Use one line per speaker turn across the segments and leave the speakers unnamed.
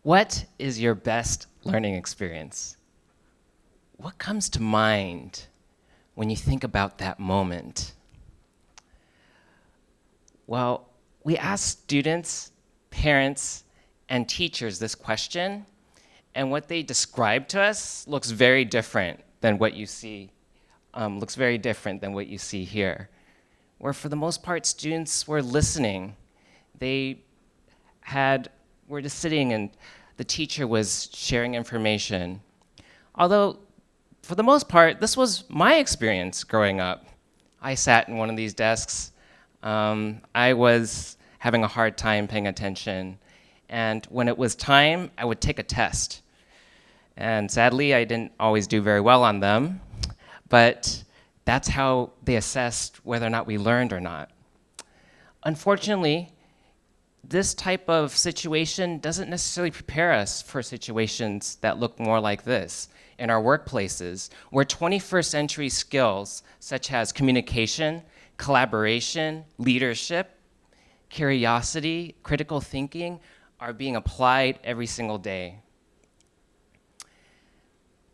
What is your best learning experience? What comes to mind when you think about that moment? Well, we asked students, parents, and teachers this question, and what they described to us looks very different than what you see, here. Where for the most part, students were listening. They were just sitting and the teacher was sharing information. Although, for the most part, this was my experience growing up. I sat in one of these desks. I was having a hard time paying attention. And when it was time, I would take a test. And sadly, I didn't always do very well on them. But that's how they assessed whether or not we learned or not. Unfortunately, this type of situation doesn't necessarily prepare us for situations that look more like this in our workplaces, where 21st century skills such as communication, collaboration, leadership, curiosity, critical thinking are being applied every single day.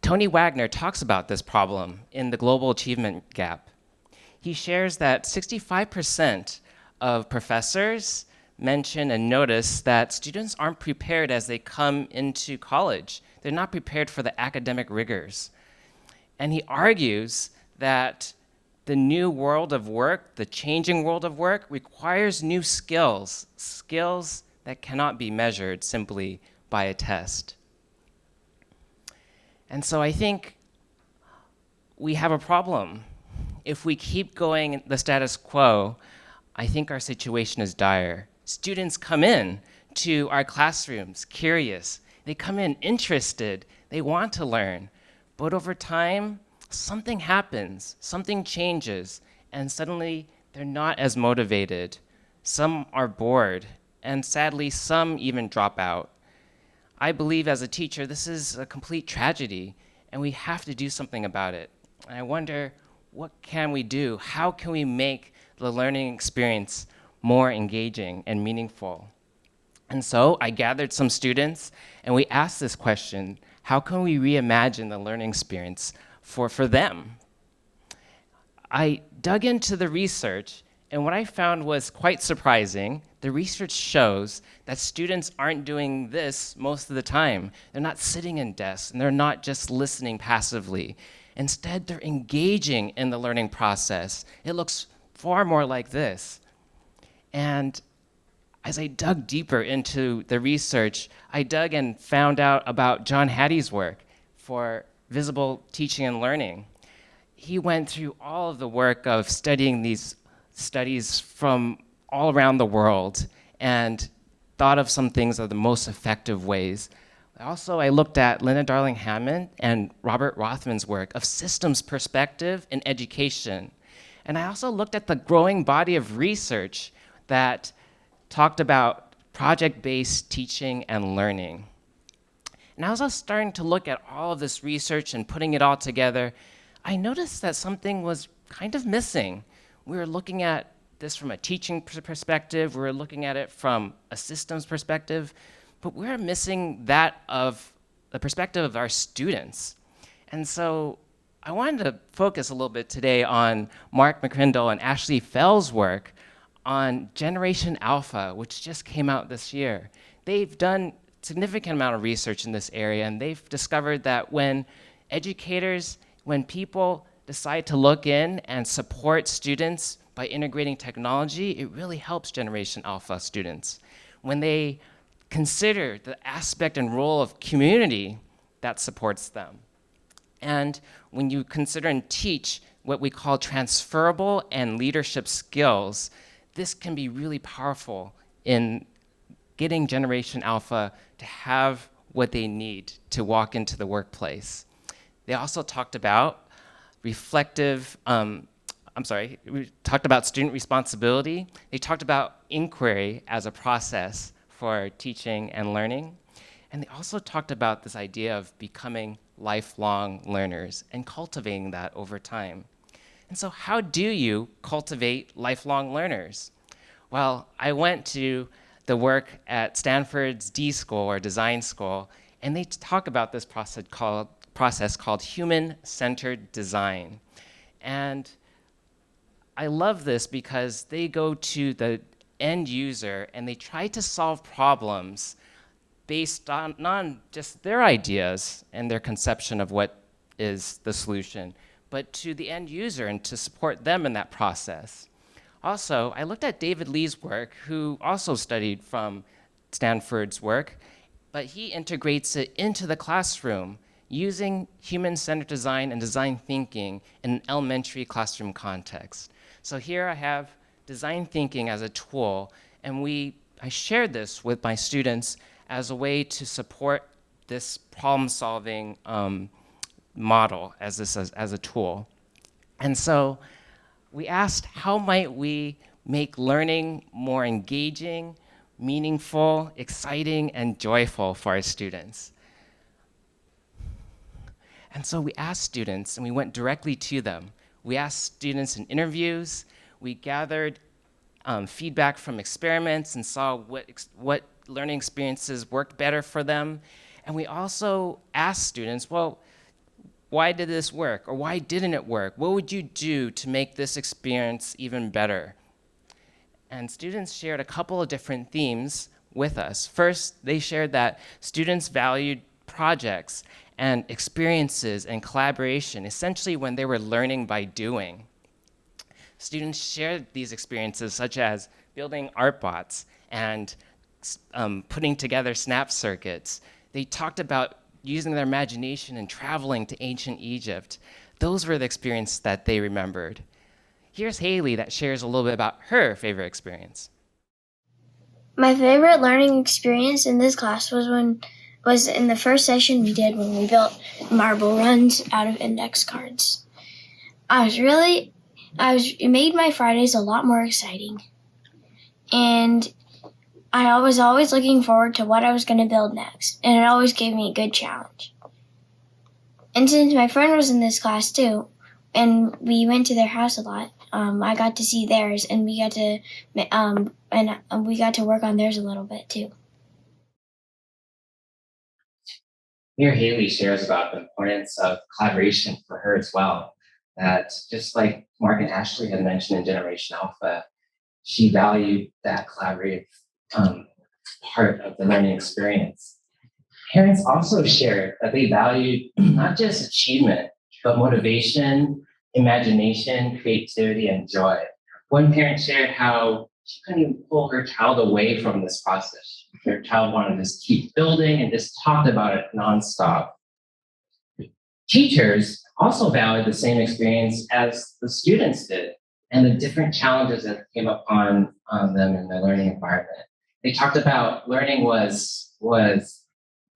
Tony Wagner talks about this problem in the Global Achievement Gap. He shares that 65% of professors mention and notice that students aren't prepared as they come into college. They're not prepared for the academic rigors. And he argues that the new world of work, the changing world of work, requires new skills, skills that cannot be measured simply by a test. And so I think we have a problem. If we keep going the status quo, I think our situation is dire. Students come in to our classrooms curious. They come in interested. They want to learn. But over time, something happens, something changes, and suddenly they're not as motivated. Some are bored, and sadly, some even drop out. I believe as a teacher, this is a complete tragedy, and we have to do something about it. And I wonder, what can we do? How can we make the learning experience more engaging and meaningful? And so I gathered some students, and we asked this question: how can we reimagine the learning experience for them? I dug into the research, and what I found was quite surprising. The research shows that students aren't doing this most of the time. They're not sitting in desks, and they're not just listening passively. Instead, they're engaging in the learning process. It looks far more like this. And as I dug deeper into the research, I dug and found out about John Hattie's work for visible teaching and learning. He went through all of the work of studying these studies from all around the world and thought of some things are the most effective ways. Also, I looked at Linda Darling Hammond and Robert Rothman's work of systems perspective in education. And I also looked at the growing body of research that talked about project-based teaching and learning. And as I was starting to look at all of this research and putting it all together, I noticed that something was kind of missing. We were looking at this from a teaching perspective, we were looking at it from a systems perspective, but we're missing that of the perspective of our students. And so I wanted to focus a little bit today on Mark McCrindle and Ashley Fell's work on Generation Alpha, which just came out this year. They've done a significant amount of research in this area, and they've discovered that when educators, when people decide to look in and support students by integrating technology, it really helps Generation Alpha students. When they consider the aspect and role of community, that supports them. And when you consider and teach what we call transferable and leadership skills, this can be really powerful in getting Generation Alpha to have what they need to walk into the workplace. They also talked about we talked about student responsibility. They talked about inquiry as a process for teaching and learning. And they also talked about this idea of becoming lifelong learners and cultivating that over time. And so how do you cultivate lifelong learners? Well, I went to the work at Stanford's D School or Design School, and they talk about this process called human-centered design. And I love this because they go to the end user and they try to solve problems based on not just their ideas and their conception of what is the solution, but to the end user and to support them in that process. Also, I looked at David Lee's work, who also studied from Stanford's work, but he integrates it into the classroom using human-centered design and design thinking in an elementary classroom context. So here I have design thinking as a tool, and I shared this with my students as a way to support this problem-solving model as a tool. And so we asked, how might we make learning more engaging, meaningful, exciting, and joyful for our students? And so we asked students, and we went directly to them. We asked students in interviews. We gathered feedback from experiments and saw what learning experiences worked better for them. And we also asked students, well, why did this work? Or why didn't it work? What would you do to make this experience even better? And students shared a couple of different themes with us. First, they shared that students valued projects and experiences and collaboration, essentially when they were learning by doing. Students shared these experiences, such as building art bots and putting together snap circuits. They talked about using their imagination and traveling to ancient Egypt. Those were the experiences that they remembered. Here's Haley that shares a little bit about her favorite experience.
My favorite learning experience in this class was in the first session we did when we built marble runs out of index cards. It made my Fridays a lot more exciting. And I was always looking forward to what I was going to build next, and it always gave me a good challenge. And since my friend was in this class too, and we went to their house a lot, I got to see theirs, and we got to work on theirs a little bit too.
Here, Haley shares about the importance of collaboration for her as well. That just like Mark and Ashley had mentioned in Generation Alpha, she valued that collaborative part of the learning experience. Parents also shared that they valued not just achievement, but motivation, imagination, creativity, and joy. One parent shared how she couldn't even pull her child away from this process. Her child wanted to just keep building and just talked about it nonstop. Teachers also valued the same experience as the students did and the different challenges that came upon them in the learning environment. They talked about learning was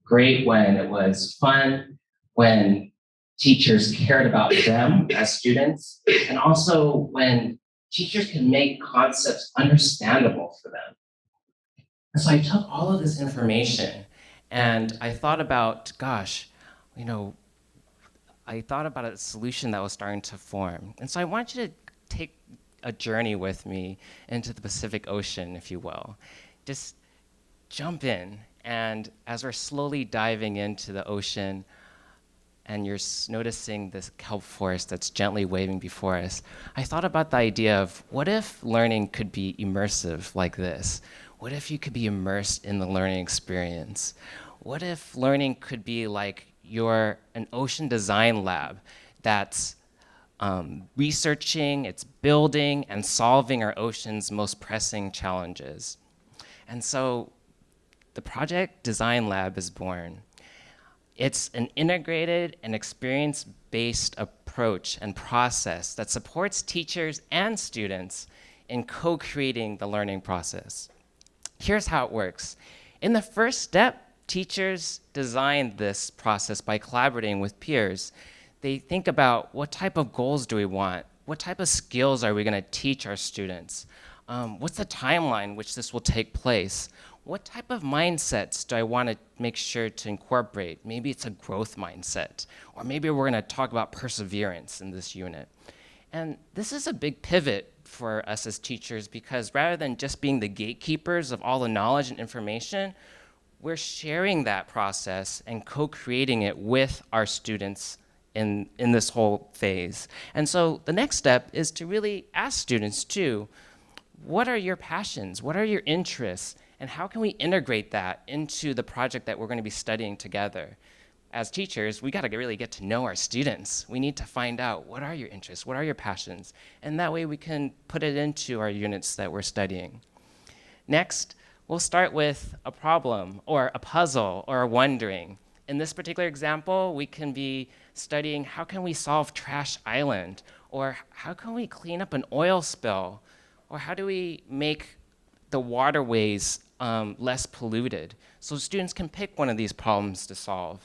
great when it was fun, when teachers cared about them as students, and also when teachers can make concepts understandable for them. And so I took all of this information and I thought about, I thought about a solution that was starting to form. And so I want you to take a journey with me into the Pacific Ocean, if you will. Just jump in, and as we're slowly diving into the ocean, and you're noticing this kelp forest that's gently waving before us, I thought about the idea of what if learning could be immersive like this? What if you could be immersed in the learning experience? What if learning could be like an ocean design lab that's researching, it's building, and solving our ocean's most pressing challenges? And so the Project Design Lab is born. It's an integrated and experience-based approach and process that supports teachers and students in co-creating the learning process. Here's how it works. In the first step, teachers design this process by collaborating with peers. They think about what type of goals do we want? What type of skills are we going to teach our students? What's the timeline which this will take place? What type of mindsets do I want to make sure to incorporate? Maybe it's a growth mindset, or maybe we're going to talk about perseverance in this unit. And this is a big pivot for us as teachers, because rather than just being the gatekeepers of all the knowledge and information, we're sharing that process and co-creating it with our students in this whole phase. And so the next step is to really ask students too, what are your passions? What are your interests? And how can we integrate that into the project that we're going to be studying together? As teachers, we got to really get to know our students. We need to find out, what are your interests? What are your passions? And that way we can put it into our units that we're studying. Next, we'll start with a problem or a puzzle or a wondering. In this particular example, we can be studying how can we solve Trash Island, or how can we clean up an oil spill, or how do we make the waterways less polluted. So students can pick one of these problems to solve.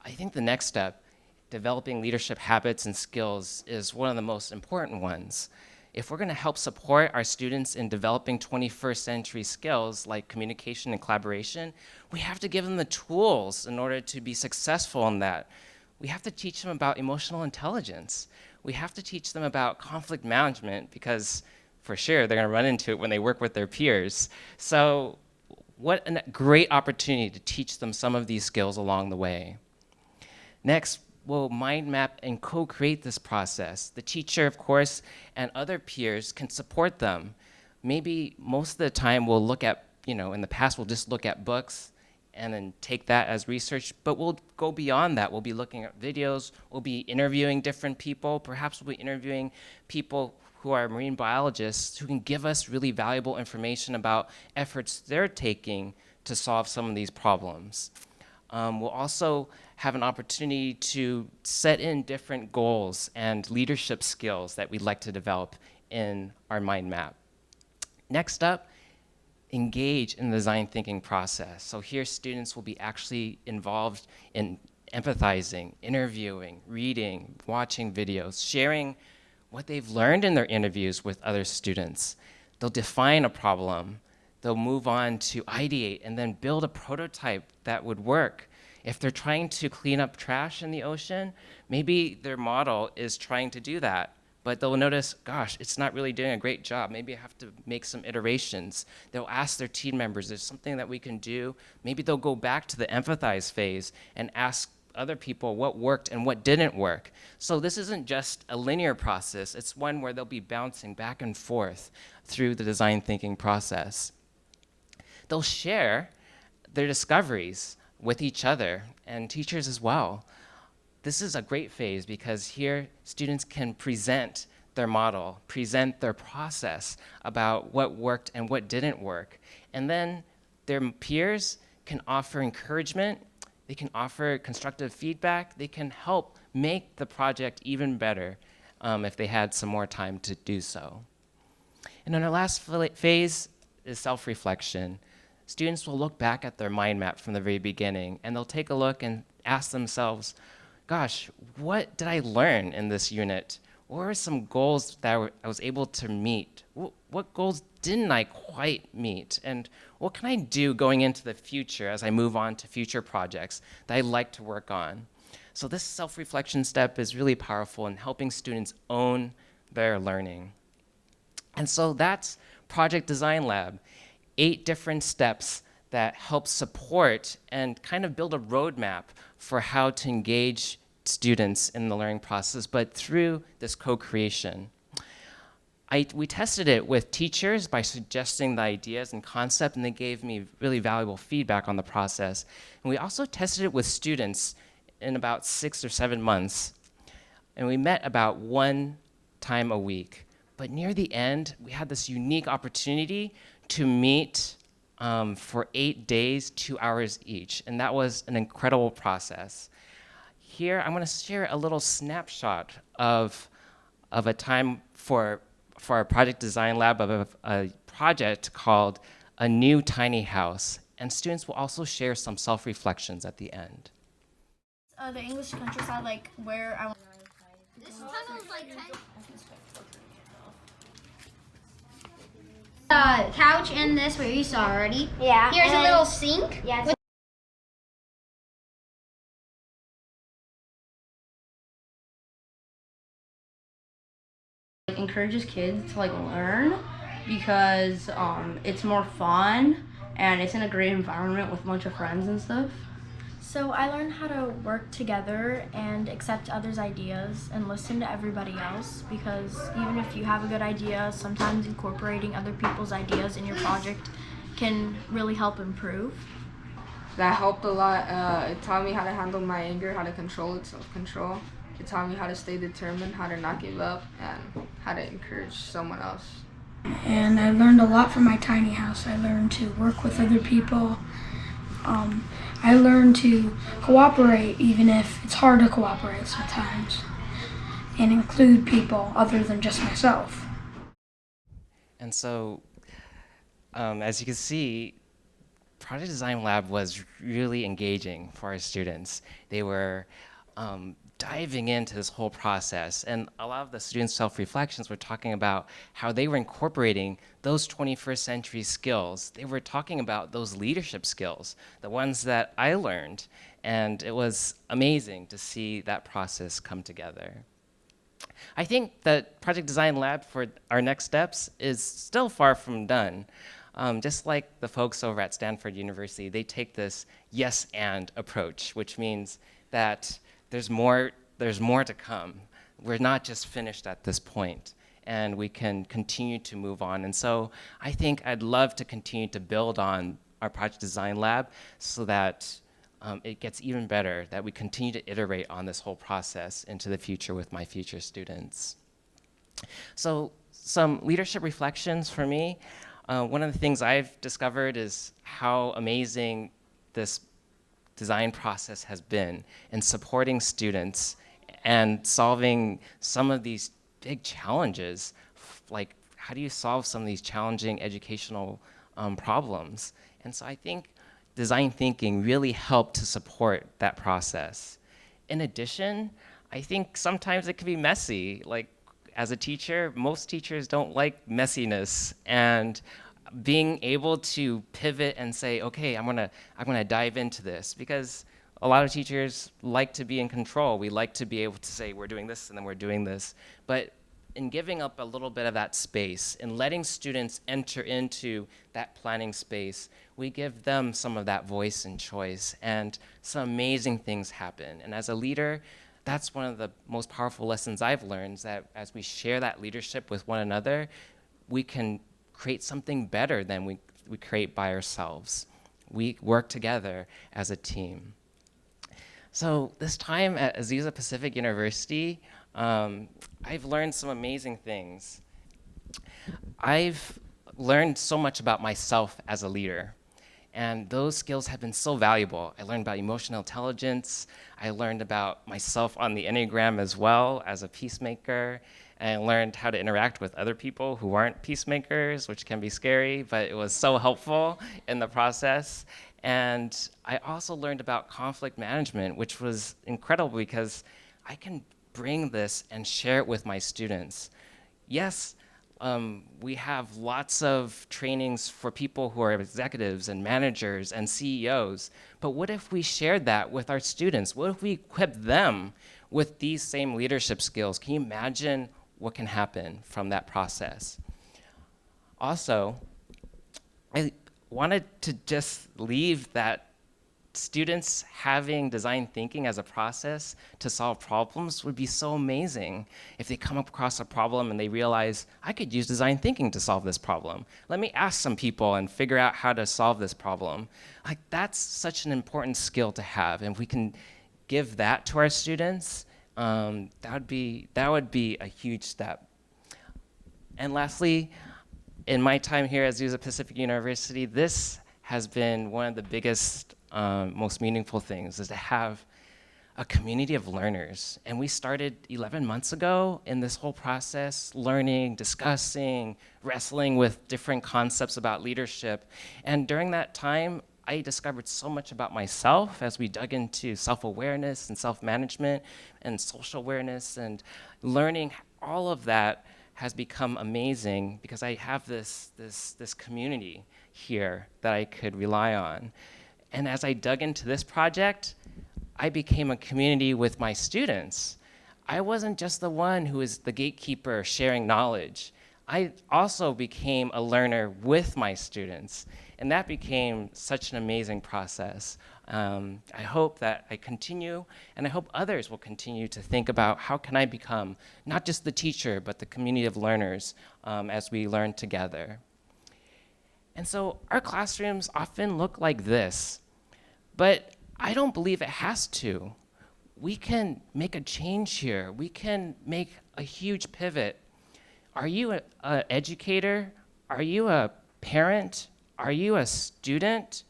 I think the next step, developing leadership habits and skills, is one of the most important ones. If we're going to help support our students in developing 21st century skills like communication and collaboration, we have to give them the tools in order to be successful in that. We have to teach them about emotional intelligence. We have to teach them about conflict management, because for sure they're going to run into it when they work with their peers. So what a great opportunity to teach them some of these skills along the way. Next, we'll mind map and co-create this process. The teacher, of course, and other peers can support them. Maybe most of the time we'll look at, in the past we'll just look at books and then take that as research, but we'll go beyond that. We'll be looking at videos, we'll be interviewing different people, perhaps we'll be interviewing people who are marine biologists who can give us really valuable information about efforts they're taking to solve some of these problems. We'll also have an opportunity to set in different goals and leadership skills that we'd like to develop in our mind map. Next up, engage in the design thinking process. So here students will be actually involved in empathizing, interviewing, reading, watching videos, sharing what they've learned in their interviews with other students. They'll define a problem. They'll move on to ideate and then build a prototype that would work. If they're trying to clean up trash in the ocean, maybe their model is trying to do that, but they'll notice, gosh, it's not really doing a great job. Maybe I have to make some iterations. They'll ask their team members, is there something that we can do? Maybe they'll go back to the empathize phase and ask other people what worked and what didn't work. So this isn't just a linear process. It's one where they'll be bouncing back and forth through the design thinking process. They'll share their discoveries with each other and teachers as well. This is a great phase because here students can present their model, present their process about what worked and what didn't work. And then their peers can offer encouragement, they can offer constructive feedback, they can help make the project even better if they had some more time to do so. And then our last phase is self-reflection. Students will look back at their mind map from the very beginning, and they'll take a look and ask themselves, gosh, what did I learn in this unit? What were some goals that I was able to meet? What goals didn't I quite meet? And what can I do going into the future as I move on to future projects that I'd like to work on? So this self-reflection step is really powerful in helping students own their learning. And so that's Project Design Lab. 8 different steps that help support and kind of build a roadmap for how to engage students in the learning process, but through this co-creation. We tested it with teachers by suggesting the ideas and concept, and they gave me really valuable feedback on the process. And we also tested it with students in about 6 or 7 months, and we met about 1 time a week. But near the end, we had this unique opportunity to meet for 8 days, 2 hours each, and that was an incredible process. Here, I'm going to share a little snapshot of a time for our project design lab of a project called A New Tiny House, and students will also share some self-reflections at the end.
The English countryside, like where I want.
This tunnel's like 10.
Couch and this where you saw already.
Yeah.
Here's a little sink.
Yeah.
encourages kids to like learn because it's more fun and it's in a great environment with a bunch of friends and stuff.
So I learned how to work together and accept others' ideas and listen to everybody else, because even if you have a good idea, sometimes incorporating other people's ideas in your project can really help improve.
That helped a lot. It taught me how to handle my anger, how to control it, self-control. It taught me how to stay determined, how to not give up, and how to encourage someone else.
And I learned a lot from my tiny house. I learned to work with other people. I learned to cooperate even if it's hard to cooperate sometimes, and include people other than just myself.
And so, as you can see, Project Design Lab was really engaging for our students. They were diving into this whole process, and a lot of the students' self-reflections were talking about how they were incorporating those 21st century skills. They were talking about those leadership skills, the ones that I learned, and it was amazing to see that process come together. I think that Project Design Lab for our next steps is still far from done. Just like the folks over at Stanford University, they take this yes and approach, which means that there's more to come. We're not just finished at this point, and we can continue to move on. And so I think I'd love to continue to build on our Project Design Lab so that it gets even better, that we continue to iterate on this whole process into the future with my future students. So some leadership reflections for me. One of the things I've discovered is how amazing this design process has been in supporting students and solving some of these big challenges, like how do you solve some of these challenging educational problems? And so I think design thinking really helped to support that process. In addition, I think sometimes it can be messy. Like as a teacher, most teachers don't like messiness, and being able to pivot and say, okay, I'm gonna dive into this, because a lot of teachers like to be in control. We like to be able to say, we're doing this and then we're doing this. But in giving up a little bit of that space and letting students enter into that planning space, we give them some of that voice and choice, and some amazing things happen. And as a leader, that's one of the most powerful lessons I've learned, is that as we share that leadership with one another, we can create something better than we create by ourselves. We work together as a team. So this time at Azusa Pacific University, I've learned some amazing things. I've learned so much about myself as a leader, and those skills have been so valuable. I learned about emotional intelligence. I learned about myself on the Enneagram as well as a peacemaker. And I learned how to interact with other people who aren't peacemakers, which can be scary, but it was so helpful in the process. And I also learned about conflict management, which was incredible because I can bring this and share it with my students. Yes, we have lots of trainings for people who are executives and managers and CEOs, but what if we shared that with our students? What if we equipped them with these same leadership skills? Can you imagine what can happen from that process? Also, I wanted to just leave that students having design thinking as a process to solve problems would be so amazing. If they come across a problem and they realize, I could use design thinking to solve this problem. Let me ask some people and figure out how to solve this problem. Like, that's such an important skill to have, and if we can give that to our students, that would be a huge step. And lastly, in my time here at Azusa Pacific University, this has been one of the biggest, most meaningful things, is to have a community of learners. And we started 11 months ago in this whole process, learning, discussing, wrestling with different concepts about leadership. And during that time, I discovered so much about myself as we dug into self-awareness and self-management and social awareness, and learning all of that has become amazing because I have this community here that I could rely on. And as I dug into this project, I became a community with my students. I wasn't just the one who was the gatekeeper sharing knowledge. I also became a learner with my students, and that became such an amazing process. I hope that I continue, and I hope others will continue to think about how can I become not just the teacher, but the community of learners as we learn together. And so our classrooms often look like this, but I don't believe it has to. We can make a change here. We can make a huge pivot. Are you an educator? Are you a parent? Are you a student?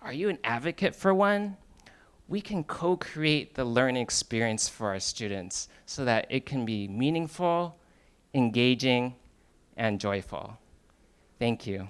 Are you an advocate for one? We can co-create the learning experience for our students so that it can be meaningful, engaging, and joyful. Thank you.